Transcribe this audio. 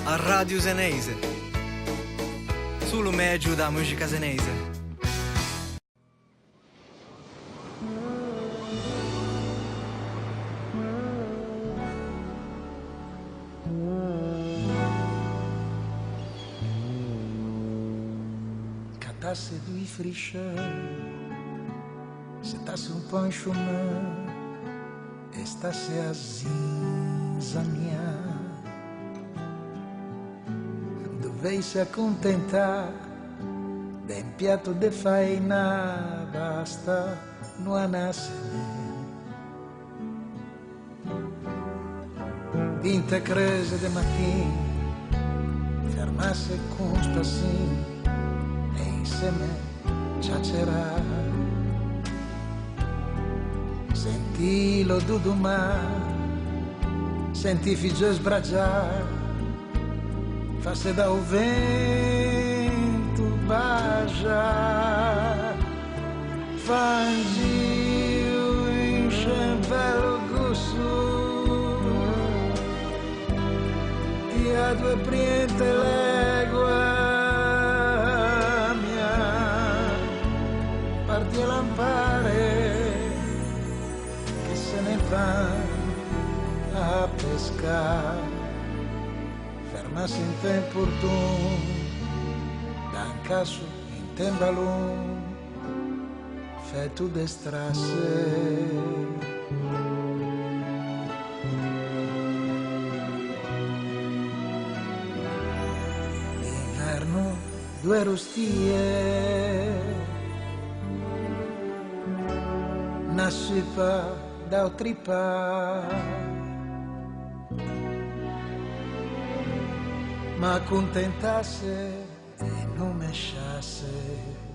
a Radio Senese. Solo meglio da musica senese. Cantasse due frisce, sentasse un po' in chemin e stasse a zinzania. Dovesse accontentare d'un piatto de faina, basta non anassene. Dinte crese de mattina, fermasse con spassin e insieme ciacerà. Sentì lo dudumà, sentì figlio sbragiare, fasse da un vento bacia, fangio in cervello gusso, ti ha due priente legua mia, parti a lampare, che se ne va a pescare. Fermasse in tempo opportuno, da un caso in tembalone, fetto destrasse. D'inverno due rustie, una supa da tripa. Ma accontentasse e non mesciasse.